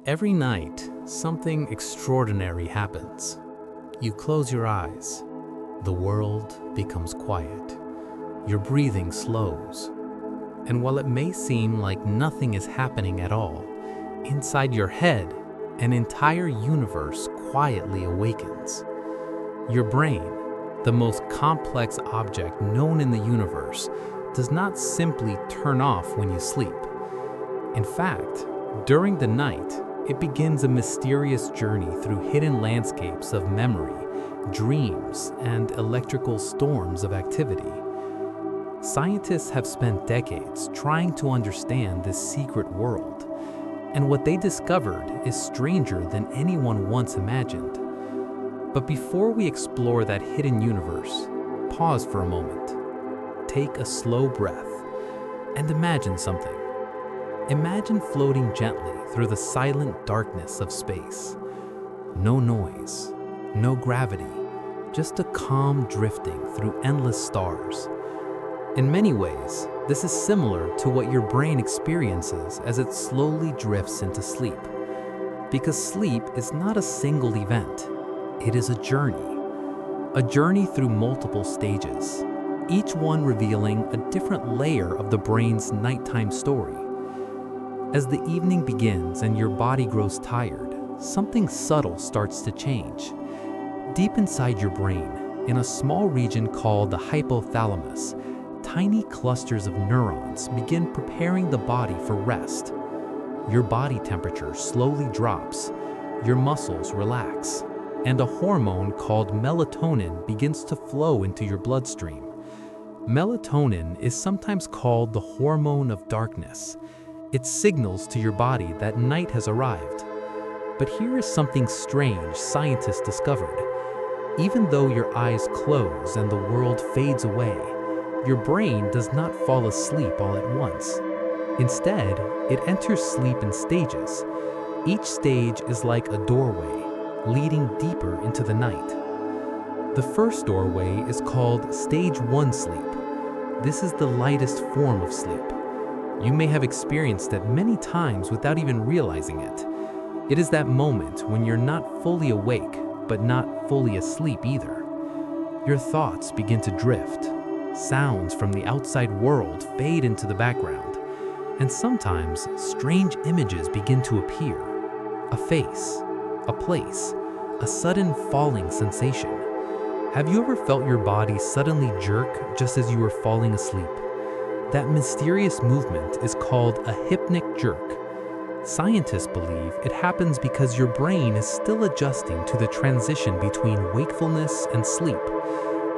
Every night, something extraordinary happens. You close your eyes. The world becomes quiet. Your breathing slows. And while it may seem like nothing is happening at all, inside your head, an entire universe quietly awakens. Your brain, the most complex object known in the universe, does not simply turn off when you sleep. In fact, during the night, it begins a mysterious journey through hidden landscapes of memory, dreams, and electrical storms of activity. Scientists have spent decades trying to understand this secret world, and what they discovered is stranger than anyone once imagined. But before we explore that hidden universe, pause for a moment. Take a slow breath and imagine something. Imagine floating gently through the silent darkness of space. No noise, no gravity, just a calm drifting through endless stars. In many ways, this is similar to what your brain experiences as it slowly drifts into sleep. Because sleep is not a single event, it is a journey through multiple stages, each one revealing a different layer of the brain's nighttime story. As the evening begins and your body grows tired, something subtle starts to change. Deep inside your brain, in a small region called the hypothalamus, tiny clusters of neurons begin preparing the body for rest. Your body temperature slowly drops, your muscles relax, and a hormone called melatonin begins to flow into your bloodstream. Melatonin is sometimes called the hormone of darkness. It signals to your body that night has arrived. But here is something strange scientists discovered. Even though your eyes close and the world fades away, your brain does not fall asleep all at once. Instead, it enters sleep in stages. Each stage is like a doorway, leading deeper into the night. The first doorway is called Stage 1 sleep. This is the lightest form of sleep. You may have experienced it many times without even realizing it. It is that moment when you're not fully awake, but not fully asleep either. Your thoughts begin to drift. Sounds from the outside world fade into the background, and sometimes strange images begin to appear. A face, a place, a sudden falling sensation. Have you ever felt your body suddenly jerk just as you were falling asleep? That mysterious movement is called a hypnic jerk. Scientists believe it happens because your brain is still adjusting to the transition between wakefulness and sleep.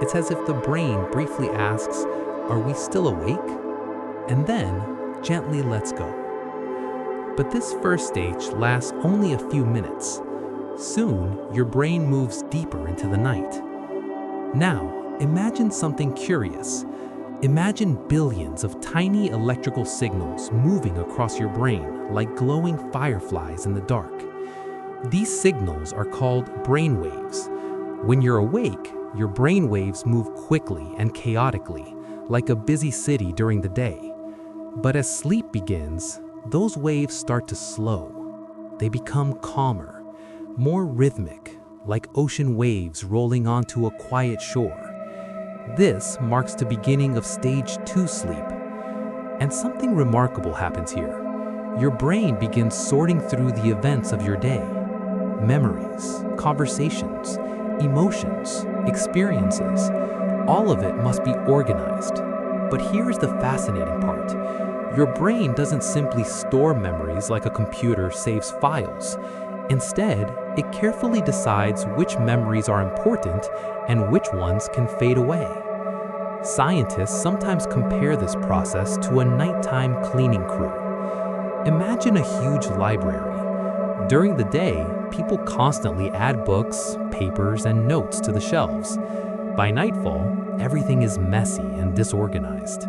It's as if the brain briefly asks, "Are we still awake?" and then gently lets go. But this first stage lasts only a few minutes. Soon, your brain moves deeper into the night. Now, imagine something curious. Imagine billions of tiny electrical signals moving across your brain like glowing fireflies in the dark. These signals are called brain waves. When you're awake, your brain waves move quickly and chaotically, like a busy city during the day. But as sleep begins, those waves start to slow. They become calmer, more rhythmic, like ocean waves rolling onto a quiet shore. This marks the beginning of Stage 2 sleep. And something remarkable happens here. Your brain begins sorting through the events of your day. Memories, conversations, emotions, experiences. All of it must be organized. But here's the fascinating part. Your brain doesn't simply store memories like a computer saves files. Instead, it carefully decides which memories are important and which ones can fade away. Scientists sometimes compare this process to a nighttime cleaning crew. Imagine a huge library. During the day, people constantly add books, papers, and notes to the shelves. By nightfall, everything is messy and disorganized.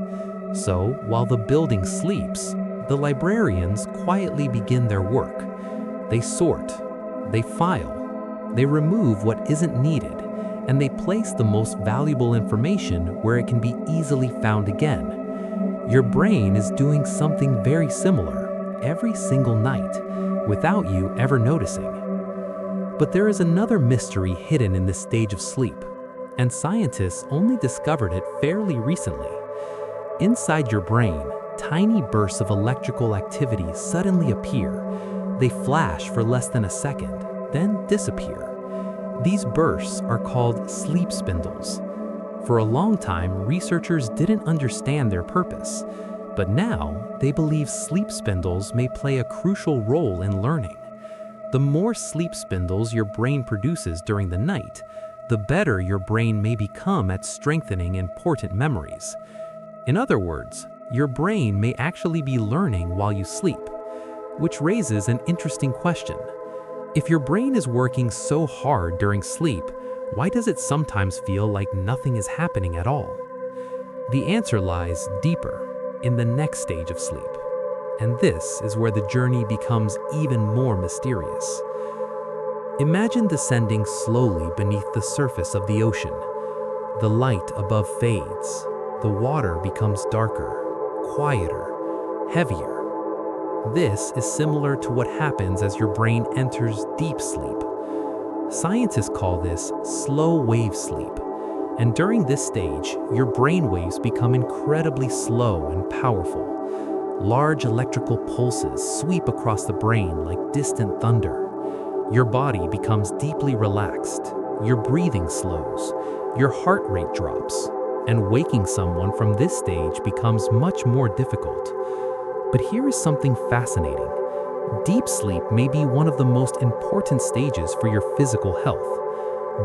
So, while the building sleeps, the librarians quietly begin their work. They sort, they file, they remove what isn't needed, and they place the most valuable information where it can be easily found again. Your brain is doing something very similar every single night. without you ever noticing. But there is another mystery hidden in this stage of sleep, and scientists only discovered it fairly recently. Inside your brain, tiny bursts of electrical activity suddenly appear. They flash for less than a second, then disappear. These bursts are called sleep spindles. For a long time, researchers didn't understand their purpose, but now they believe sleep spindles may play a crucial role in learning. The more sleep spindles your brain produces during the night, the better your brain may become at strengthening important memories. In other words, your brain may actually be learning while you sleep, which raises an interesting question. If your brain is working so hard during sleep, why does it sometimes feel like nothing is happening at all? The answer lies deeper, in the next stage of sleep. And this is where the journey becomes even more mysterious. Imagine descending slowly beneath the surface of the ocean. The light above fades. The water becomes darker, quieter, heavier. This is similar to what happens as your brain enters deep sleep. Scientists call this slow wave sleep. And during this stage, your brain waves become incredibly slow and powerful. Large electrical pulses sweep across the brain like distant thunder. Your body becomes deeply relaxed. Your breathing slows. Your heart rate drops. And waking someone from this stage becomes much more difficult. But here is something fascinating. Deep sleep may be one of the most important stages for your physical health.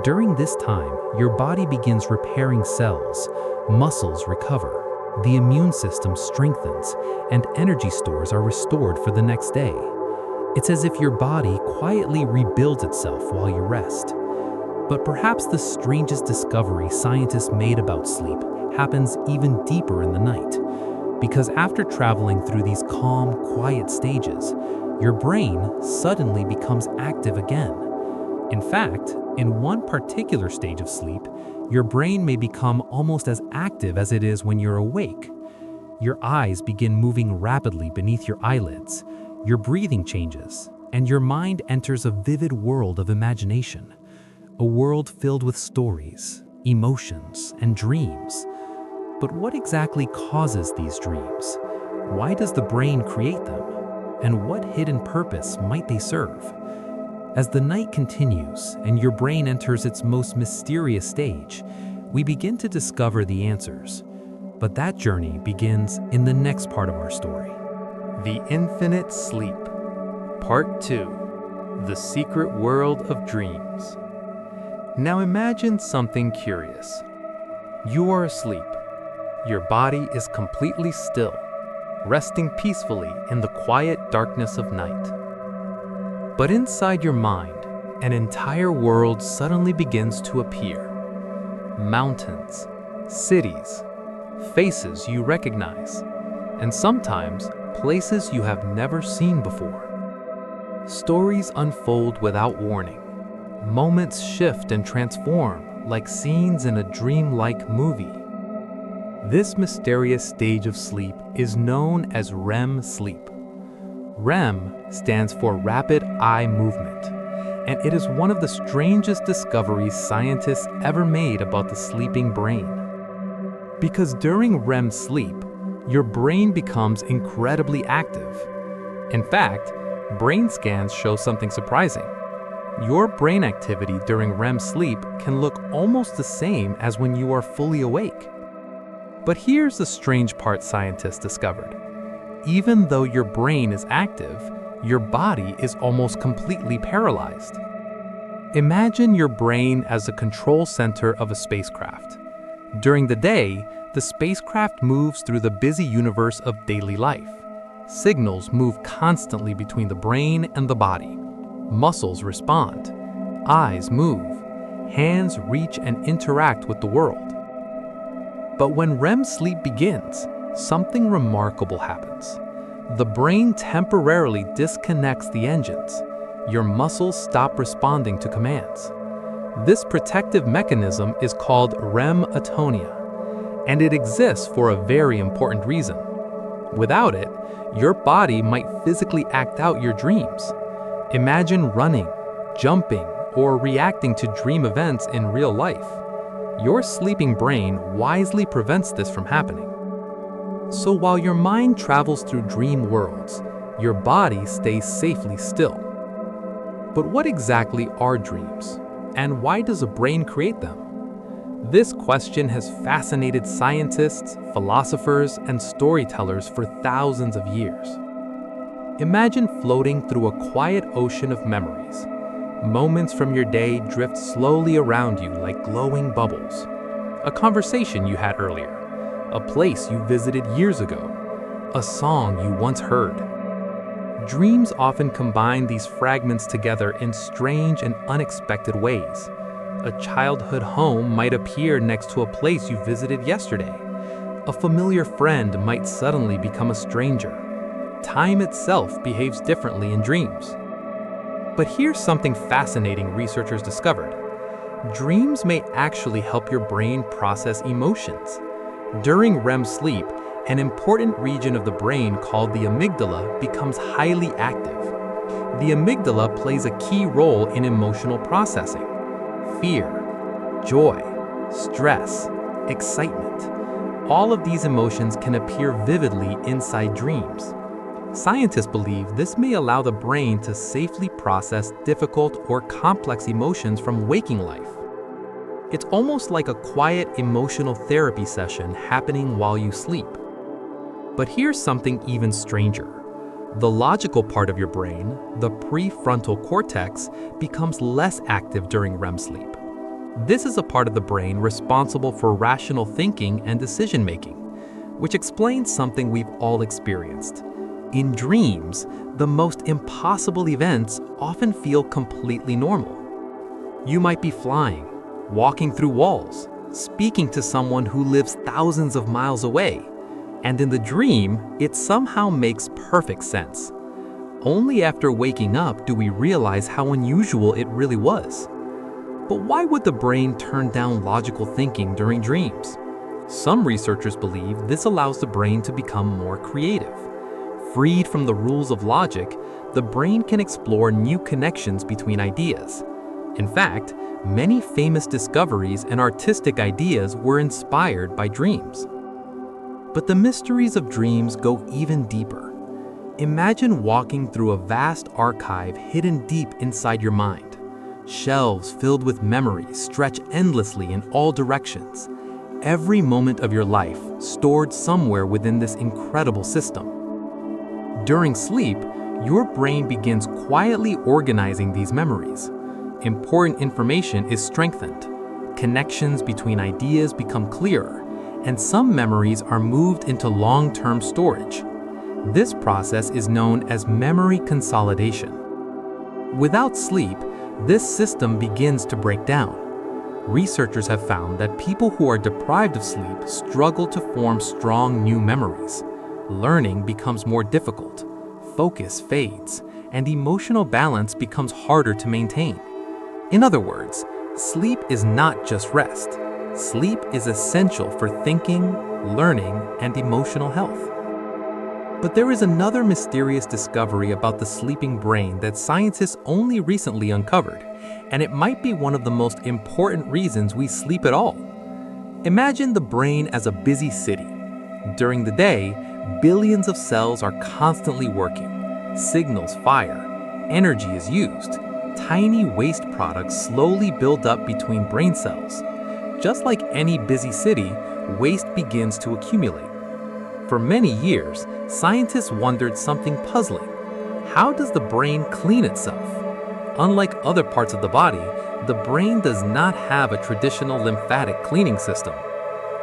During this time, your body begins repairing cells, muscles recover, the immune system strengthens, and energy stores are restored for the next day. It's as if your body quietly rebuilds itself while you rest. But perhaps the strangest discovery scientists made about sleep happens even deeper in the night. Because after traveling through these calm, quiet stages, your brain suddenly becomes active again. In fact, in one particular stage of sleep, your brain may become almost as active as it is when you're awake. Your eyes begin moving rapidly beneath your eyelids, your breathing changes, and your mind enters a vivid world of imagination. A world filled with stories, emotions, and dreams. But what exactly causes these dreams? Why does the brain create them? And what hidden purpose might they serve? As the night continues and your brain enters its most mysterious stage, we begin to discover the answers. But that journey begins in the next part of our story. The Infinite Sleep, Part 2, The Secret World of Dreams. Now imagine something curious. You are asleep. Your body is completely still, resting peacefully in the quiet darkness of night. But inside your mind, an entire world suddenly begins to appear. Mountains, cities, faces you recognize, and sometimes places you have never seen before. Stories unfold without warning. Moments shift and transform like scenes in a dreamlike movie. This mysterious stage of sleep is known as REM sleep. REM stands for Rapid Eye Movement, and it is one of the strangest discoveries scientists ever made about the sleeping brain. Because during REM sleep, your brain becomes incredibly active. In fact, brain scans show something surprising. Your brain activity during REM sleep can look almost the same as when you are fully awake. But here's the strange part scientists discovered. Even though your brain is active, your body is almost completely paralyzed. Imagine your brain as the control center of a spacecraft. During the day, the spacecraft moves through the busy universe of daily life. Signals move constantly between the brain and the body. Muscles respond. Eyes move. Hands reach and interact with the world. But when REM sleep begins, something remarkable happens. The brain temporarily disconnects the engines. Your muscles stop responding to commands. This protective mechanism is called REM atonia, and it exists for a very important reason. Without it, your body might physically act out your dreams. Imagine running, jumping, or reacting to dream events in real life. Your sleeping brain wisely prevents this from happening. So while your mind travels through dream worlds, your body stays safely still. But what exactly are dreams? And why does a brain create them? This question has fascinated scientists, philosophers, and storytellers for thousands of years. Imagine floating through a quiet ocean of memories. Moments from your day drift slowly around you like glowing bubbles. A conversation you had earlier, a place you visited years ago, a song you once heard. Dreams often combine these fragments together in strange and unexpected ways. A childhood home might appear next to a place you visited yesterday. A familiar friend might suddenly become a stranger. Time itself behaves differently in dreams. But here's something fascinating researchers discovered. Dreams may actually help your brain process emotions. During REM sleep, an important region of the brain called the amygdala becomes highly active. The amygdala plays a key role in emotional processing. Fear, joy, stress, excitement. All of these emotions can appear vividly inside dreams. Scientists believe this may allow the brain to safely process difficult or complex emotions from waking life. It's almost like a quiet emotional therapy session happening while you sleep. But here's something even stranger. The logical part of your brain, the prefrontal cortex, becomes less active during REM sleep. This is a part of the brain responsible for rational thinking and decision-making, which explains something we've all experienced. In dreams, the most impossible events often feel completely normal. You might be flying, walking through walls, speaking to someone who lives thousands of miles away, and in the dream, it somehow makes perfect sense. Only after waking up do we realize how unusual it really was. But why would the brain turn down logical thinking during dreams? Some researchers believe this allows the brain to become more creative. Freed from the rules of logic, the brain can explore new connections between ideas. In fact, many famous discoveries and artistic ideas were inspired by dreams. But the mysteries of dreams go even deeper. Imagine walking through a vast archive hidden deep inside your mind. Shelves filled with memories stretch endlessly in all directions. Every moment of your life stored somewhere within this incredible system. During sleep, your brain begins quietly organizing these memories. Important information is strengthened. Connections between ideas become clearer, and some memories are moved into long-term storage. This process is known as memory consolidation. Without sleep, this system begins to break down. Researchers have found that people who are deprived of sleep struggle to form strong new memories. Learning becomes more difficult, focus fades, and emotional balance becomes harder to maintain. In other words, sleep is not just rest. Sleep is essential for thinking, learning, and emotional health. But there is another mysterious discovery about the sleeping brain that scientists only recently uncovered, and it might be one of the most important reasons we sleep at all. Imagine the brain as a busy city. During the day, billions of cells are constantly working. Signals fire, energy is used. Tiny waste products slowly build up between brain cells. Just like any busy city, waste begins to accumulate. For many years, scientists wondered something puzzling. How does the brain clean itself? Unlike other parts of the body, the brain does not have a traditional lymphatic cleaning system.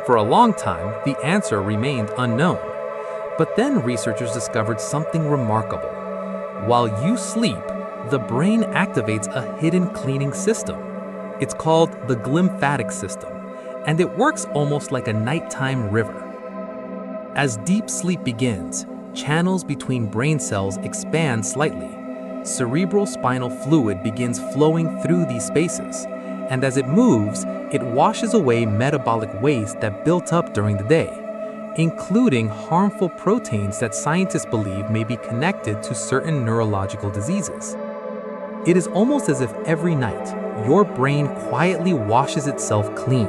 For a long time, the answer remained unknown. But then researchers discovered something remarkable. While you sleep, the brain activates a hidden cleaning system. It's called the glymphatic system, and it works almost like a nighttime river. As deep sleep begins, channels between brain cells expand slightly. Cerebral spinal fluid begins flowing through these spaces, and as it moves, it washes away metabolic waste that built up during the day, including harmful proteins that scientists believe may be connected to certain neurological diseases. It is almost as if every night, your brain quietly washes itself clean,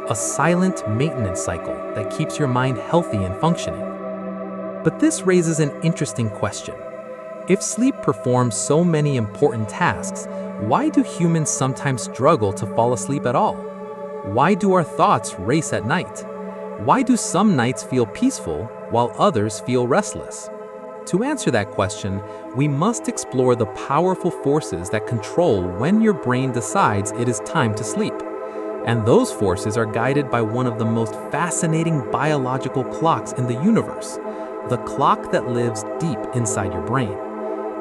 a silent maintenance cycle that keeps your mind healthy and functioning. But this raises an interesting question. If sleep performs so many important tasks, why do humans sometimes struggle to fall asleep at all? Why do our thoughts race at night? Why do some nights feel peaceful while others feel restless? To answer that question, we must explore the powerful forces that control when your brain decides it is time to sleep. And those forces are guided by one of the most fascinating biological clocks in the universe, the clock that lives deep inside your brain.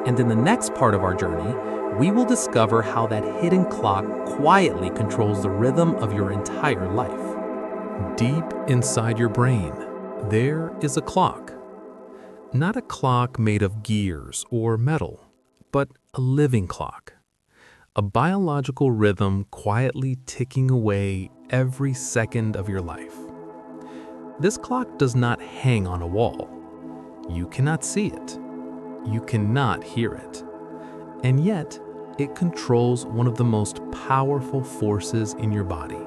And in the next part of our journey, we will discover how that hidden clock quietly controls the rhythm of your entire life. Deep inside your brain, there is a clock. Not a clock made of gears or metal, but a living clock. A biological rhythm quietly ticking away every second of your life. This clock does not hang on a wall. You cannot see it. You cannot hear it. And yet, it controls one of the most powerful forces in your body,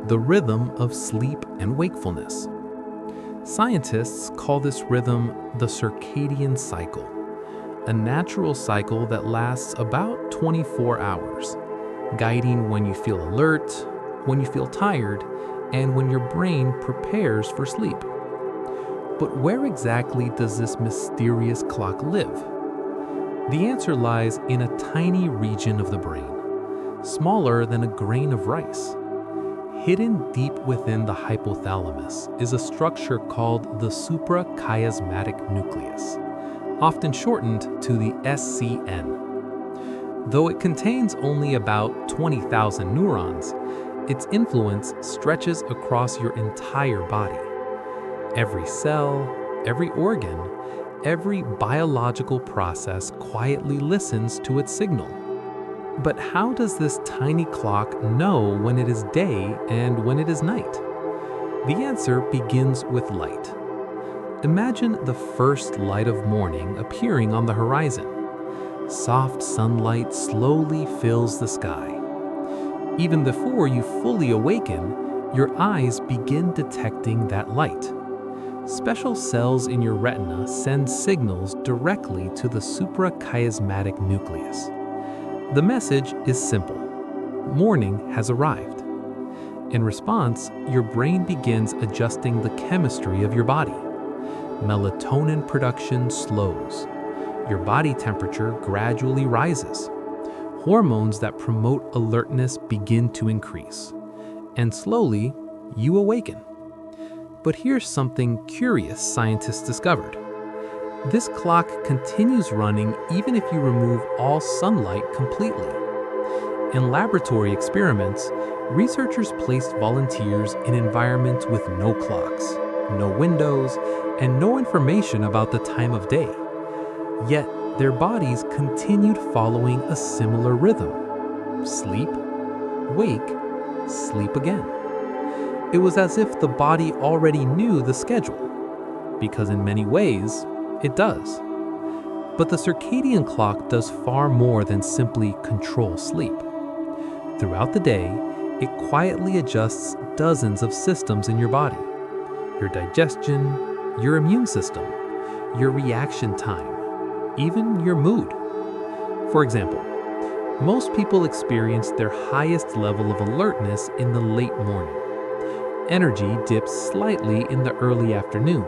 the rhythm of sleep and wakefulness. Scientists call this rhythm the circadian cycle, a natural cycle that lasts about 24 hours, guiding when you feel alert, when you feel tired, and when your brain prepares for sleep. But where exactly does this mysterious clock live? The answer lies in a tiny region of the brain, smaller than a grain of rice. Hidden deep within the hypothalamus is a structure called the suprachiasmatic nucleus, often shortened to the SCN. Though it contains only about 20,000 neurons, its influence stretches across your entire body. Every cell, every organ, every biological process quietly listens to its signal. But how does this tiny clock know when it is day and when it is night? The answer begins with light. Imagine the first light of morning appearing on the horizon. Soft sunlight slowly fills the sky. Even before you fully awaken, your eyes begin detecting that light. Special cells in your retina send signals directly to the suprachiasmatic nucleus. The message is simple. Morning has arrived. In response, your brain begins adjusting the chemistry of your body. Melatonin production slows. Your body temperature gradually rises. Hormones that promote alertness begin to increase. And slowly, you awaken. But here's something curious scientists discovered. This clock continues running even if you remove all sunlight completely. In laboratory experiments, researchers placed volunteers in environments with no clocks, no windows, and no information about the time of day. Yet, their bodies continued following a similar rhythm. Sleep, wake, sleep again. It was as if the body already knew the schedule, because in many ways, it does. But the circadian clock does far more than simply control sleep. Throughout the day, it quietly adjusts dozens of systems in your body. Your digestion, your immune system, your reaction time, even your mood. For example, most people experience their highest level of alertness in the late morning. Energy dips slightly in the early afternoon,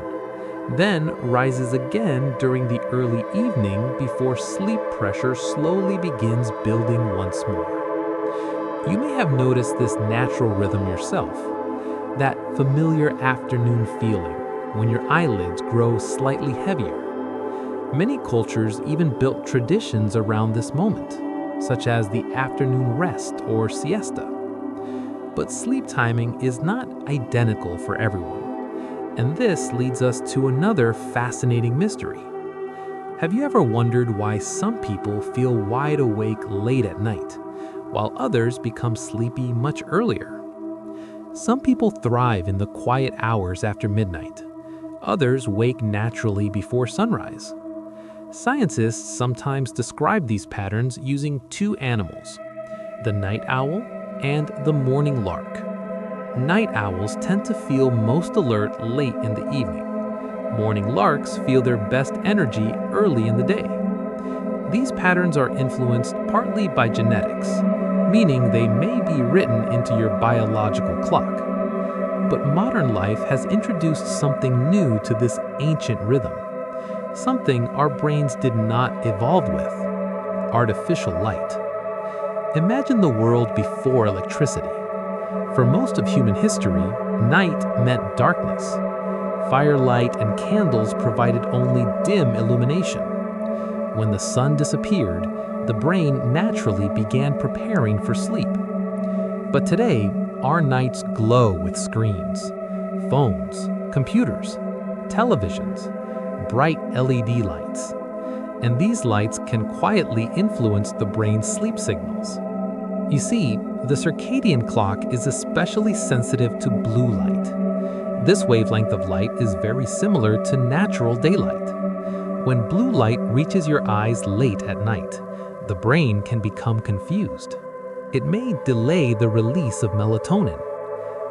then rises again during the early evening before sleep pressure slowly begins building once more. You may have noticed this natural rhythm yourself, that familiar afternoon feeling when your eyelids grow slightly heavier. Many cultures even built traditions around this moment, such as the afternoon rest or siesta. But sleep timing is not identical for everyone. And this leads us to another fascinating mystery. Have you ever wondered why some people feel wide awake late at night, while others become sleepy much earlier? Some people thrive in the quiet hours after midnight. Others wake naturally before sunrise. Scientists sometimes describe these patterns using two animals, the night owl and the morning lark. Night owls tend to feel most alert late in the evening. Morning larks feel their best energy early in the day. These patterns are influenced partly by genetics, meaning they may be written into your biological clock. But modern life has introduced something new to this ancient rhythm, something our brains did not evolve with: artificial light. Imagine the world before electricity. For most of human history, night meant darkness. Firelight and candles provided only dim illumination. When the sun disappeared, the brain naturally began preparing for sleep. But today, our nights glow with screens, phones, computers, televisions, bright LED lights. And these lights can quietly influence the brain's sleep signals. You see, the circadian clock is especially sensitive to blue light. This wavelength of light is very similar to natural daylight. When blue light reaches your eyes late at night, the brain can become confused. It may delay the release of melatonin.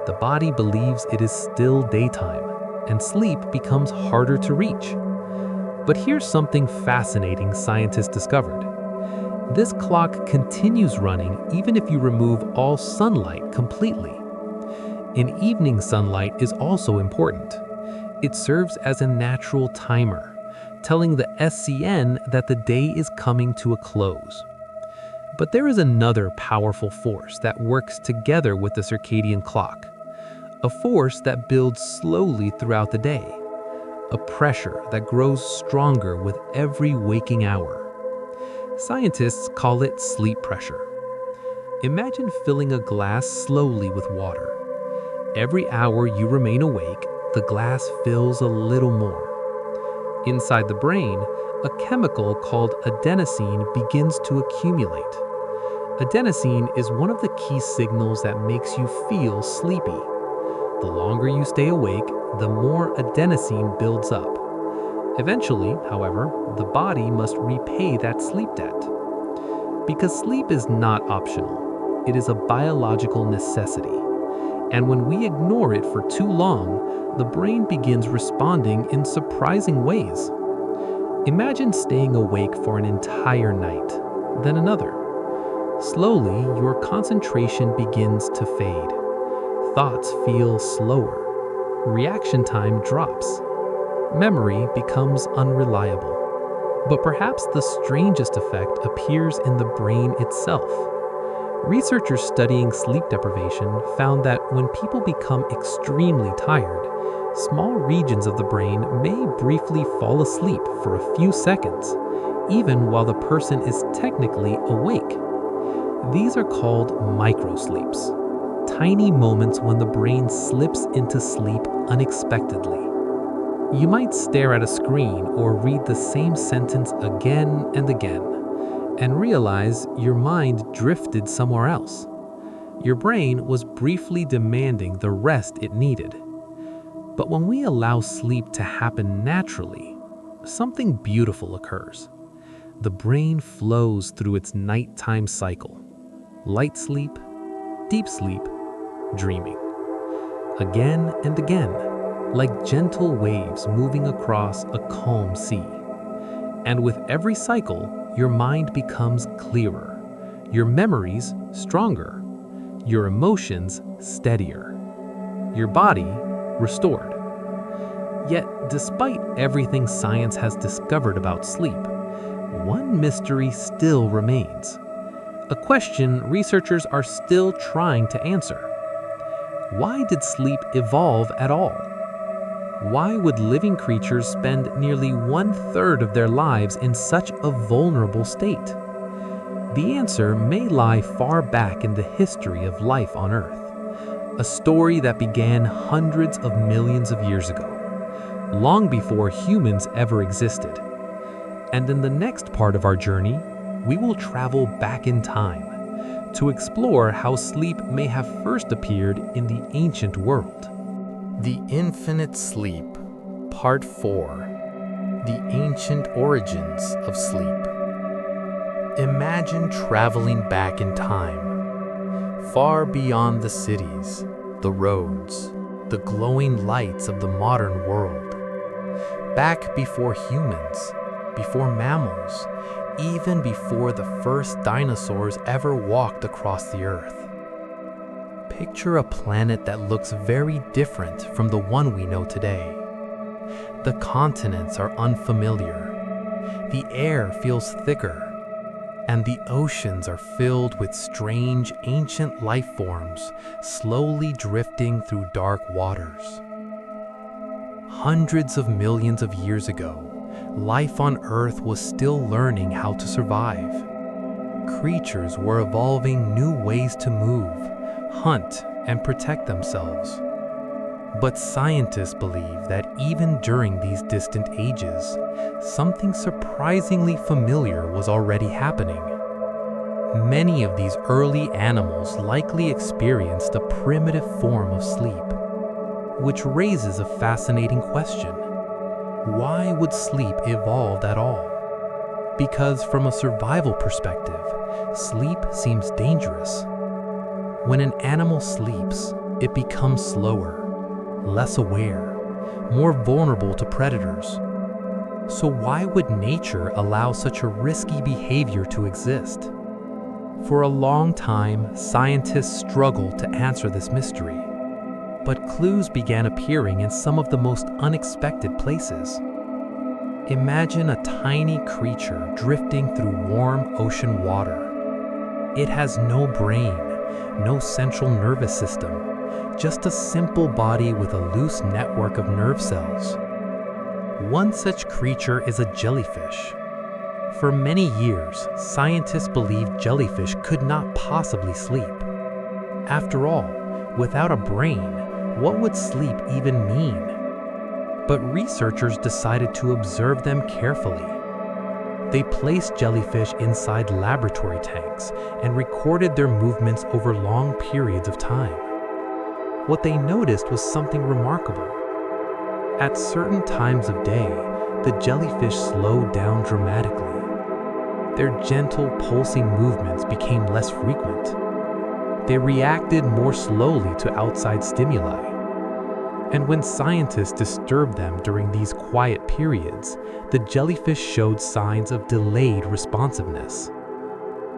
The body believes it is still daytime, and sleep becomes harder to reach. But here's something fascinating scientists discovered. This clock continues running even if you remove all sunlight completely. And evening sunlight is also important. It serves as a natural timer, telling the SCN that the day is coming to a close. But there is another powerful force that works together with the circadian clock, a force that builds slowly throughout the day, a pressure that grows stronger with every waking hour. Scientists call it sleep pressure. Imagine filling a glass slowly with water. Every hour you remain awake, the glass fills a little more. Inside the brain, a chemical called adenosine begins to accumulate. Adenosine is one of the key signals that makes you feel sleepy. The longer you stay awake, the more adenosine builds up. Eventually, however, the body must repay that sleep debt. Because sleep is not optional, it is a biological necessity. And when we ignore it for too long, the brain begins responding in surprising ways. Imagine staying awake for an entire night, then another. Slowly, your concentration begins to fade. Thoughts feel slower. Reaction time drops. Memory becomes unreliable. But perhaps the strangest effect appears in the brain itself. Researchers studying sleep deprivation found that when people become extremely tired, small regions of the brain may briefly fall asleep for a few seconds, even while the person is technically awake. These are called microsleeps, tiny moments when the brain slips into sleep unexpectedly. You might stare at a screen or read the same sentence again and again, and realize your mind drifted somewhere else. Your brain was briefly demanding the rest it needed. But when we allow sleep to happen naturally, something beautiful occurs. The brain flows through its nighttime cycle: light sleep, deep sleep, dreaming. Again and again, like gentle waves moving across a calm sea. And with every cycle, your mind becomes clearer, your memories stronger, your emotions steadier, your body restored. Yet, despite everything science has discovered about sleep, one mystery still remains. A question researchers are still trying to answer. Why did sleep evolve at all? Why would living creatures spend nearly 1/3 of their lives in such a vulnerable state? The answer may lie far back in the history of life on Earth, a story that began hundreds of millions of years ago, long before humans ever existed. And in the next part of our journey, we will travel back in time to explore how sleep may have first appeared in the ancient world. The Infinite Sleep, Part 4. The ancient origins of sleep. Imagine traveling back in time, far beyond the cities, the roads, the glowing lights of the modern world. Back before humans, before mammals, even before the first dinosaurs ever walked across the earth. Picture a planet that looks very different from the one we know today. The continents are unfamiliar, the air feels thicker, and the oceans are filled with strange ancient life forms slowly drifting through dark waters. Hundreds of millions of years ago, life on Earth was still learning how to survive. Creatures were evolving new ways to move, hunt, and protect themselves. But scientists believe that even during these distant ages, something surprisingly familiar was already happening. Many of these early animals likely experienced a primitive form of sleep, which raises a fascinating question. Why would sleep evolve at all? Because from a survival perspective, sleep seems dangerous. When an animal sleeps, it becomes slower, less aware, more vulnerable to predators. So why would nature allow such a risky behavior to exist? For a long time, scientists struggled to answer this mystery. But clues began appearing in some of the most unexpected places. Imagine a tiny creature drifting through warm ocean water. It has no brain, no central nervous system, just a simple body with a loose network of nerve cells. One such creature is a jellyfish. For many years, scientists believed jellyfish could not possibly sleep. After all, without a brain, what would sleep even mean? But researchers decided to observe them carefully. They placed jellyfish inside laboratory tanks and recorded their movements over long periods of time. What they noticed was something remarkable. At certain times of day, the jellyfish slowed down dramatically. Their gentle, pulsing movements became less frequent. They reacted more slowly to outside stimuli. And when scientists disturbed them during these quiet periods, the jellyfish showed signs of delayed responsiveness,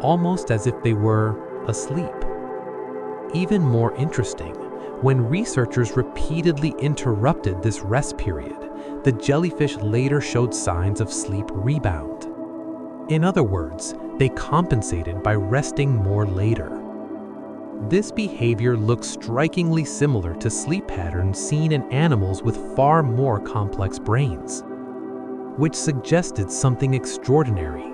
almost as if they were asleep. Even more interesting, when researchers repeatedly interrupted this rest period, the jellyfish later showed signs of sleep rebound. In other words, they compensated by resting more later. This behavior looks strikingly similar to sleep patterns seen in animals with far more complex brains, which suggested something extraordinary.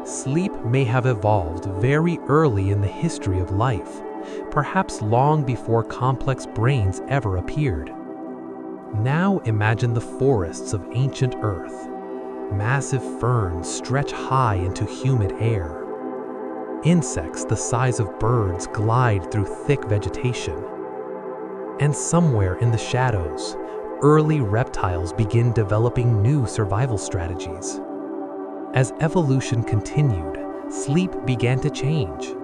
Sleep may have evolved very early in the history of life, perhaps long before complex brains ever appeared. Now imagine the forests of ancient Earth. Massive ferns stretch high into humid air. Insects the size of birds glide through thick vegetation. And somewhere in the shadows, early reptiles begin developing new survival strategies. As evolution continued, sleep began to change.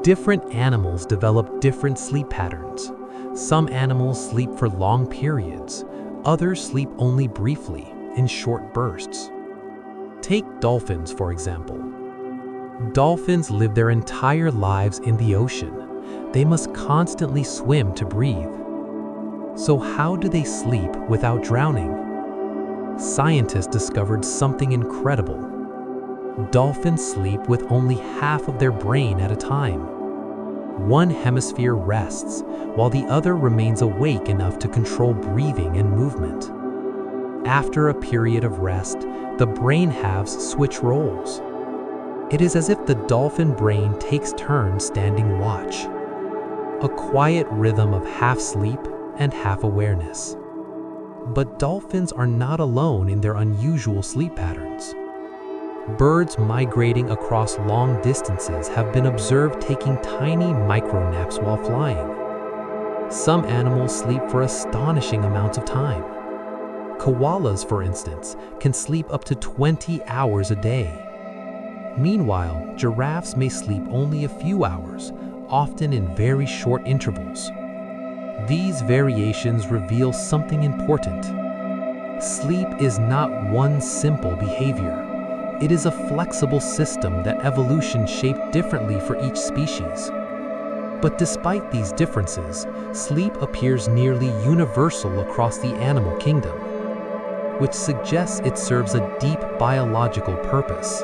Different animals develop different sleep patterns. Some animals sleep for long periods, others sleep only briefly, in short bursts. Take dolphins, for example. Dolphins live their entire lives in the ocean. They must constantly swim to breathe. So how do they sleep without drowning? Scientists discovered something incredible. Dolphins sleep with only half of their brain at a time. One hemisphere rests, while the other remains awake enough to control breathing and movement. After a period of rest, the brain halves switch roles. It is as if the dolphin brain takes turns standing watch, a quiet rhythm of half sleep and half awareness. But dolphins are not alone in their unusual sleep patterns. Birds migrating across long distances have been observed taking tiny micro-naps while flying. Some animals sleep for astonishing amounts of time. Koalas, for instance, can sleep up to 20 hours a day. Meanwhile, giraffes may sleep only a few hours, often in very short intervals. These variations reveal something important. Sleep is not one simple behavior. It is a flexible system that evolution shaped differently for each species. But despite these differences, sleep appears nearly universal across the animal kingdom, which suggests it serves a deep biological purpose.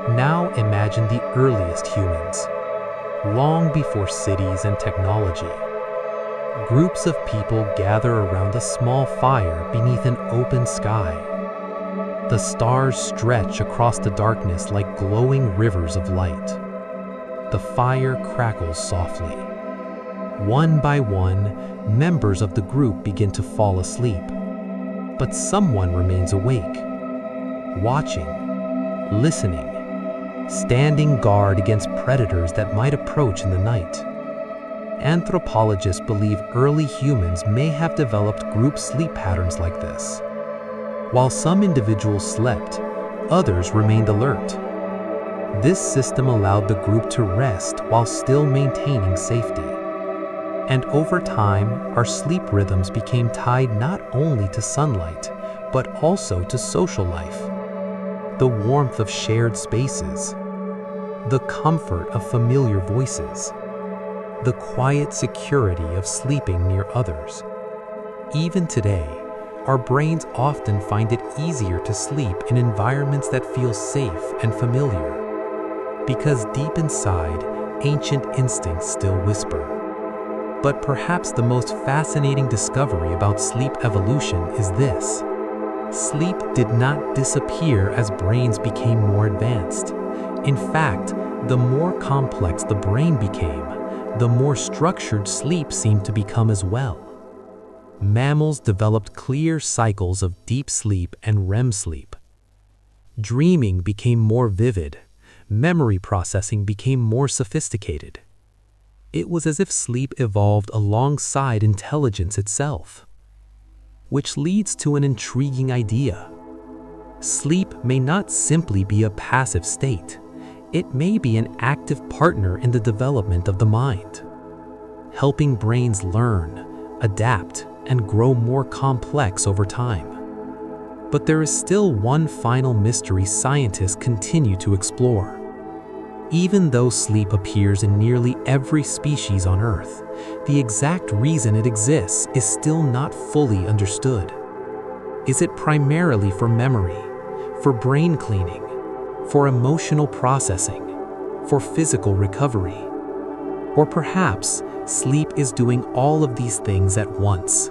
Now imagine the earliest humans, long before cities and technology. Groups of people gather around a small fire beneath an open sky. The stars stretch across the darkness like glowing rivers of light. The fire crackles softly. One by one, members of the group begin to fall asleep. But someone remains awake, watching, listening, standing guard against predators that might approach in the night. Anthropologists believe early humans may have developed group sleep patterns like this. While some individuals slept, others remained alert. This system allowed the group to rest while still maintaining safety. And over time, our sleep rhythms became tied not only to sunlight, but also to social life. The warmth of shared spaces, the comfort of familiar voices, the quiet security of sleeping near others. Even today, our brains often find it easier to sleep in environments that feel safe and familiar, because deep inside, ancient instincts still whisper. But perhaps the most fascinating discovery about sleep evolution is this. Sleep did not disappear as brains became more advanced. In fact, the more complex the brain became, the more structured sleep seemed to become as well. Mammals developed clear cycles of deep sleep and REM sleep. Dreaming became more vivid. Memory processing became more sophisticated. It was as if sleep evolved alongside intelligence itself. Which leads to an intriguing idea. Sleep may not simply be a passive state. It may be an active partner in the development of the mind, helping brains learn, adapt, and grow more complex over time. But there is still one final mystery scientists continue to explore. Even though sleep appears in nearly every species on Earth, the exact reason it exists is still not fully understood. Is it primarily for memory, for brain cleaning, for emotional processing, for physical recovery? Or perhaps sleep is doing all of these things at once?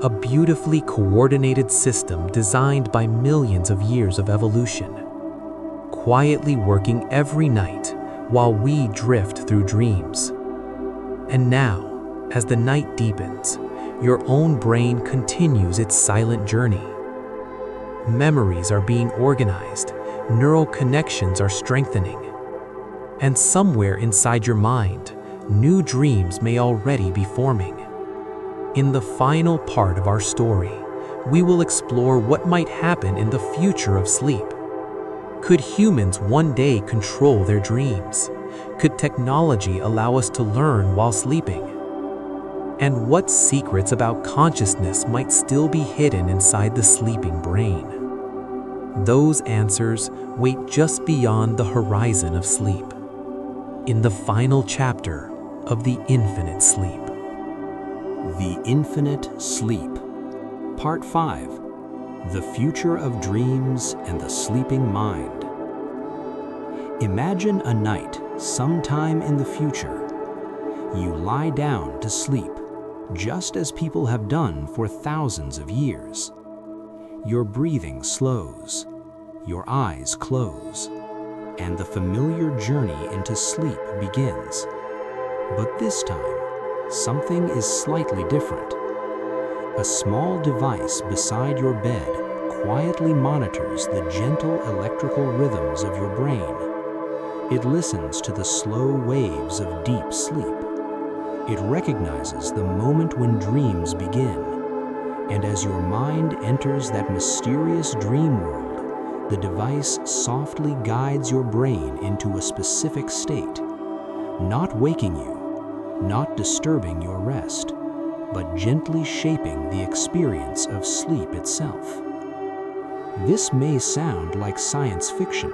A beautifully coordinated system designed by millions of years of evolution, quietly working every night while we drift through dreams. And now, as the night deepens, your own brain continues its silent journey. Memories are being organized, neural connections are strengthening, and somewhere inside your mind, new dreams may already be forming. In the final part of our story, we will explore what might happen in the future of sleep. Could humans one day control their dreams? Could technology allow us to learn while sleeping? And what secrets about consciousness might still be hidden inside the sleeping brain? Those answers wait just beyond the horizon of sleep, in the final chapter of The Infinite Sleep. The Infinite Sleep, Part 5. The Future of Dreams and the Sleeping Mind. Imagine a night sometime in the future. You lie down to sleep, just as people have done for thousands of years. Your breathing slows, your eyes close, and the familiar journey into sleep begins. But this time, something is slightly different. A small device beside your bed quietly monitors the gentle electrical rhythms of your brain. It listens to the slow waves of deep sleep. It recognizes the moment when dreams begin, And as your mind enters that mysterious dream world, the device softly guides your brain into a specific state, not waking you, not disturbing your rest, but gently shaping the experience of sleep itself. This may sound like science fiction,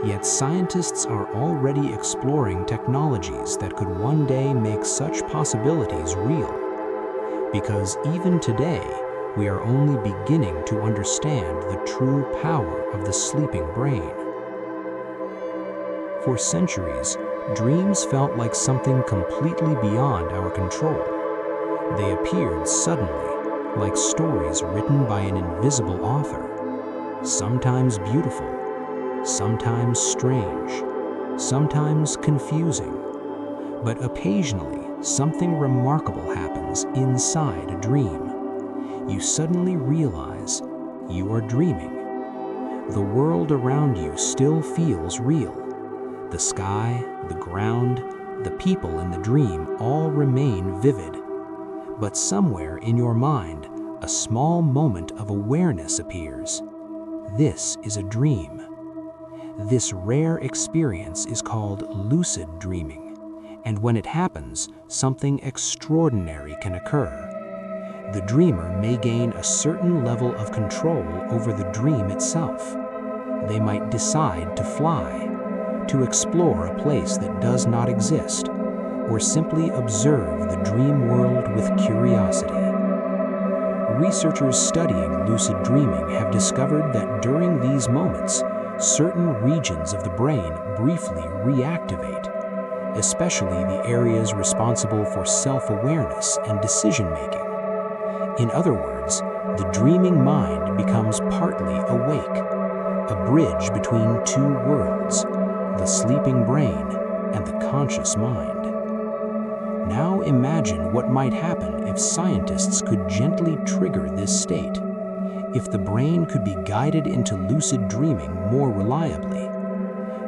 yet scientists are already exploring technologies that could one day make such possibilities real. Because even today, we are only beginning to understand the true power of the sleeping brain. For centuries, dreams felt like something completely beyond our control. They appeared suddenly, like stories written by an invisible author, sometimes beautiful, sometimes strange, sometimes confusing. But occasionally, something remarkable happens inside a dream. You suddenly realize you are dreaming. The world around you still feels real. The sky, the ground, the people in the dream all remain vivid. But somewhere in your mind, a small moment of awareness appears. This is a dream. This rare experience is called lucid dreaming. And when it happens, something extraordinary can occur. The dreamer may gain a certain level of control over the dream itself. They might decide to fly, to explore a place that does not exist, or simply observe the dream world with curiosity. Researchers studying lucid dreaming have discovered that during these moments, certain regions of the brain briefly reactivate, especially the areas responsible for self-awareness and decision-making. In other words, the dreaming mind becomes partly awake, a bridge between two worlds, the sleeping brain and the conscious mind. Now imagine what might happen if scientists could gently trigger this state, if the brain could be guided into lucid dreaming more reliably.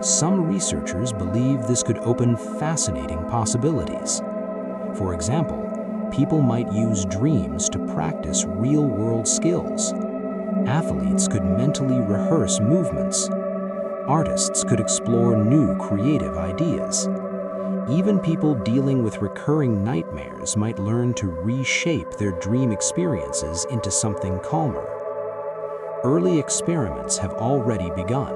Some researchers believe this could open fascinating possibilities. For example, people might use dreams to practice real-world skills. Athletes could mentally rehearse movements. Artists could explore new creative ideas. Even people dealing with recurring nightmares might learn to reshape their dream experiences into something calmer. Early experiments have already begun.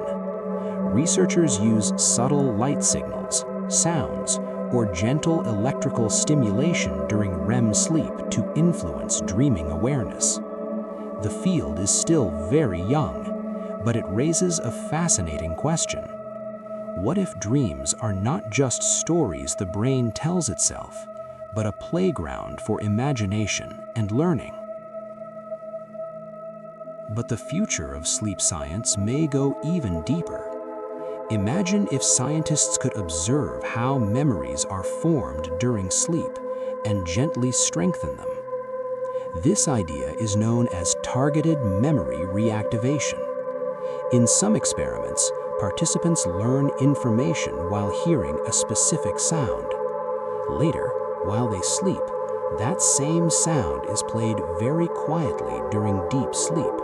Researchers use subtle light signals, sounds, or gentle electrical stimulation during REM sleep to influence dreaming awareness. The field is still very young, but it raises a fascinating question. What if dreams are not just stories the brain tells itself, but a playground for imagination and learning? But the future of sleep science may go even deeper. Imagine if scientists could observe how memories are formed during sleep and gently strengthen them. This idea is known as targeted memory reactivation. In some experiments, participants learn information while hearing a specific sound. Later, while they sleep, that same sound is played very quietly during deep sleep.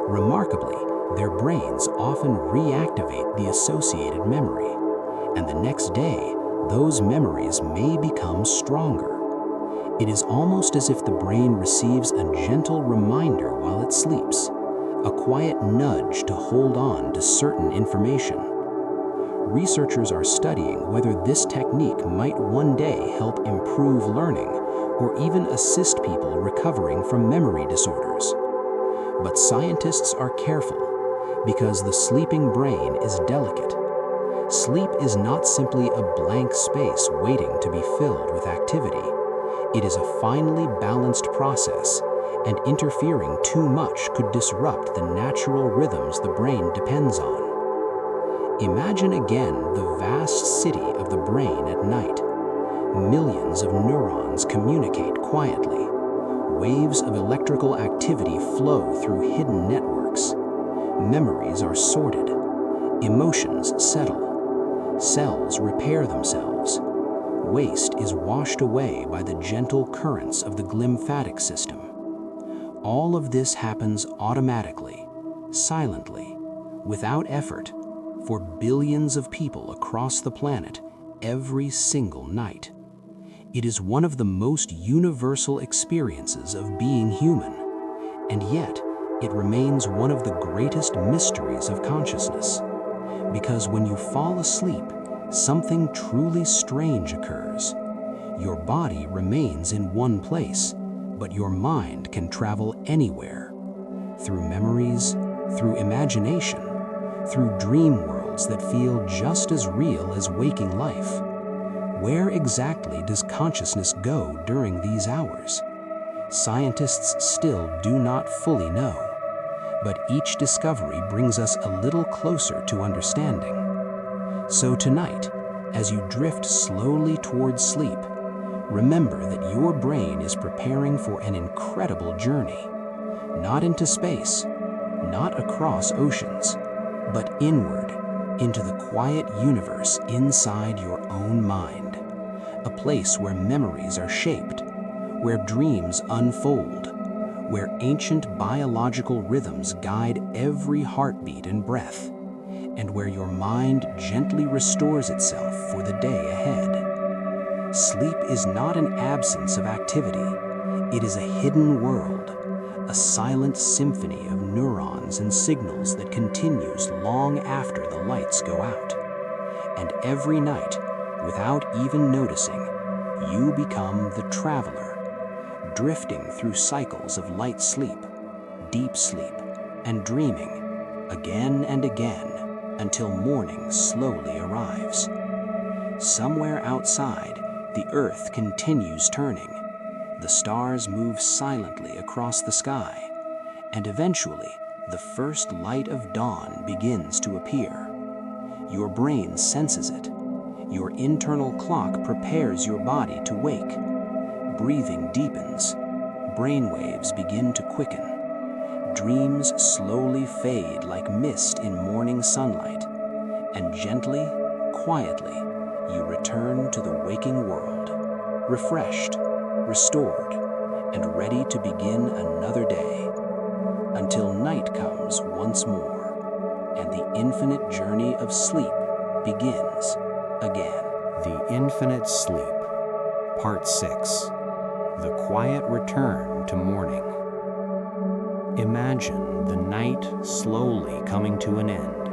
Remarkably, their brains often reactivate the associated memory, and the next day, those memories may become stronger. It is almost as if the brain receives a gentle reminder while it sleeps, a quiet nudge to hold on to certain information. Researchers are studying whether this technique might one day help improve learning or even assist people recovering from memory disorders. But scientists are careful because the sleeping brain is delicate. Sleep is not simply a blank space waiting to be filled with activity. It is a finely balanced process, and interfering too much could disrupt the natural rhythms the brain depends on. Imagine again the vast city of the brain at night. Millions of neurons communicate quietly. Waves of electrical activity flow through hidden networks. Memories are sorted. Emotions settle. Cells repair themselves. Waste is washed away by the gentle currents of the glymphatic system. All of this happens automatically, silently, without effort, for billions of people across the planet every single night. It is one of the most universal experiences of being human, and yet it remains one of the greatest mysteries of consciousness. Because when you fall asleep, something truly strange occurs. Your body remains in one place, but your mind can travel anywhere. Through memories, through imagination, through dream worlds that feel just as real as waking life. Where exactly does consciousness go during these hours? Scientists still do not fully know, but each discovery brings us a little closer to understanding. So tonight, as you drift slowly towards sleep, remember that your brain is preparing for an incredible journey, not into space, not across oceans, but inward, into the quiet universe inside your own mind, a place where memories are shaped, where dreams unfold, where ancient biological rhythms guide every heartbeat and breath, and where your mind gently restores itself for the day ahead. Sleep is not an absence of activity. It is a hidden world, a silent symphony of neurons and signals that continues long after the lights go out. And every night, without even noticing, you become the traveler, drifting through cycles of light sleep, deep sleep, and dreaming, again and again, until morning slowly arrives. Somewhere outside, the earth continues turning. The stars move silently across the sky, and eventually, the first light of dawn begins to appear. Your brain senses it. Your internal clock prepares your body to wake. Breathing deepens. Brainwaves begin to quicken. Dreams slowly fade like mist in morning sunlight, and gently, quietly, you return to the waking world, refreshed, restored, and ready to begin another day, until night comes once more, and the infinite journey of sleep begins again. The Infinite Sleep, Part 6, The Quiet Return to Morning. Imagine the night slowly coming to an end.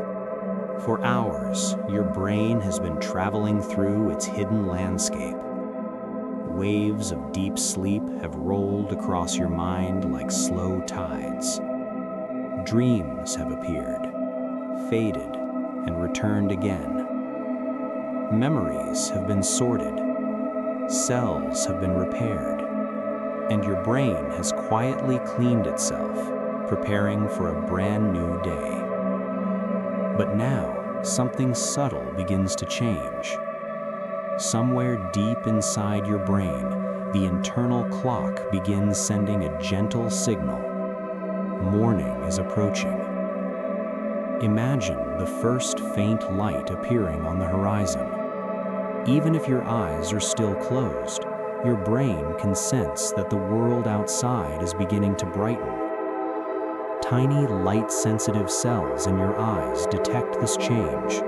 For hours, your brain has been traveling through its hidden landscape. Waves of deep sleep have rolled across your mind like slow tides. Dreams have appeared, faded, and returned again. Memories have been sorted. Cells have been repaired. And your brain has quietly cleaned itself, preparing for a brand new day. But now, something subtle begins to change. Somewhere deep inside your brain, the internal clock begins sending a gentle signal. Morning is approaching. Imagine the first faint light appearing on the horizon. Even if your eyes are still closed, your brain can sense that the world outside is beginning to brighten. Tiny light-sensitive cells in your eyes detect this change.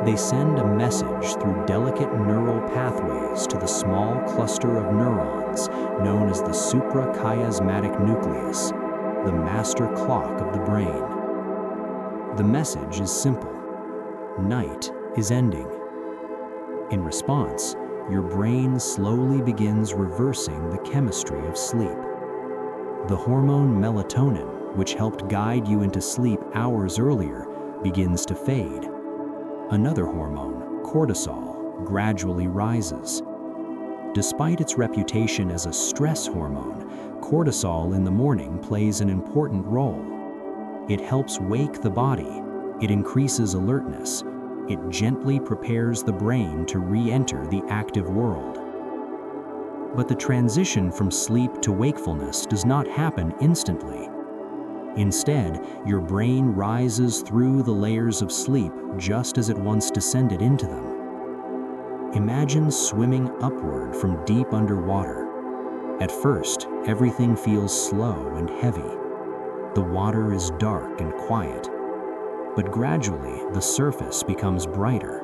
They send a message through delicate neural pathways to the small cluster of neurons known as the suprachiasmatic nucleus, the master clock of the brain. The message is simple. Night is ending. In response, your brain slowly begins reversing the chemistry of sleep. The hormone melatonin, which helped guide you into sleep hours earlier, begins to fade. Another hormone, cortisol, gradually rises. Despite its reputation as a stress hormone, cortisol in the morning plays an important role. It helps wake the body. It increases alertness. It gently prepares the brain to re-enter the active world. But the transition from sleep to wakefulness does not happen instantly. Instead, your brain rises through the layers of sleep just as it once descended into them. Imagine swimming upward from deep underwater. At first, everything feels slow and heavy. The water is dark and quiet, but gradually the surface becomes brighter.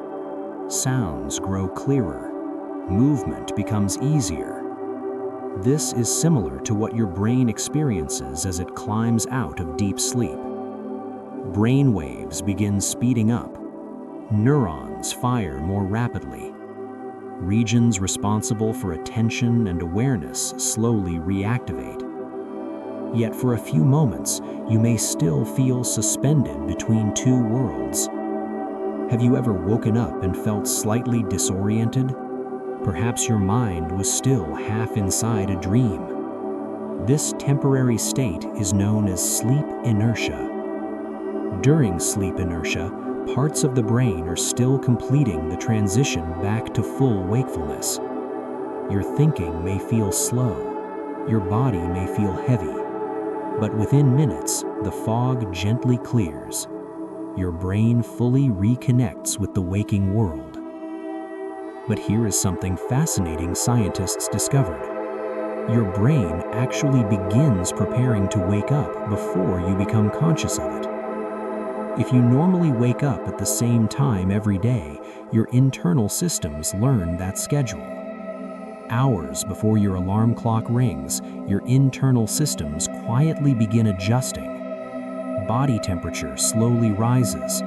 Sounds grow clearer. Movement becomes easier. This is similar to what your brain experiences as it climbs out of deep sleep. Brain waves begin speeding up. Neurons fire more rapidly. Regions responsible for attention and awareness slowly reactivate. Yet for a few moments, you may still feel suspended between two worlds. Have you ever woken up and felt slightly disoriented? Perhaps your mind was still half inside a dream. This temporary state is known as sleep inertia. During sleep inertia, parts of the brain are still completing the transition back to full wakefulness. Your thinking may feel slow, your body may feel heavy, but within minutes, the fog gently clears. Your brain fully reconnects with the waking world. But here is something fascinating scientists discovered. Your brain actually begins preparing to wake up before you become conscious of it. If you normally wake up at the same time every day, your internal systems learn that schedule. Hours before your alarm clock rings, your internal systems quietly begin adjusting. Body temperature slowly rises,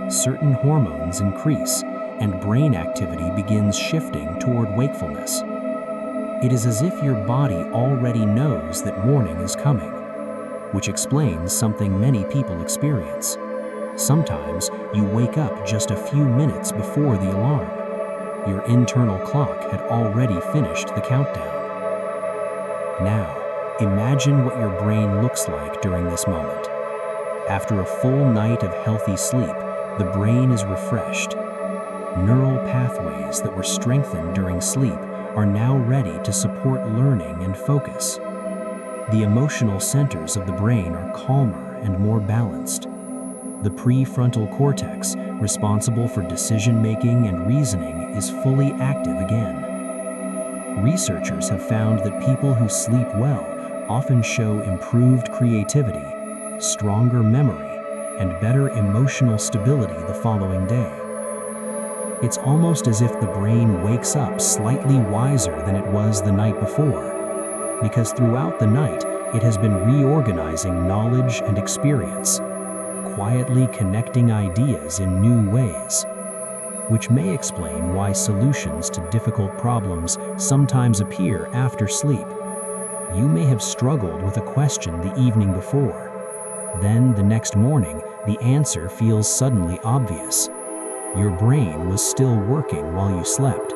certain hormones increase, and brain activity begins shifting toward wakefulness. It is as if your body already knows that morning is coming, which explains something many people experience. Sometimes you wake up just a few minutes before the alarm. Your internal clock had already finished the countdown. Now, imagine what your brain looks like during this moment. After a full night of healthy sleep, the brain is refreshed. Neural pathways that were strengthened during sleep are now ready to support learning and focus. The emotional centers of the brain are calmer and more balanced. The prefrontal cortex, responsible for decision-making and reasoning, is fully active again. Researchers have found that people who sleep well often show improved creativity, stronger memory, and better emotional stability the following day. It's almost as if the brain wakes up slightly wiser than it was the night before, because throughout the night it has been reorganizing knowledge and experience, quietly connecting ideas in new ways, which may explain why solutions to difficult problems sometimes appear after sleep. You may have struggled with a question the evening before. Then the next morning, the answer feels suddenly obvious. Your brain was still working while you slept.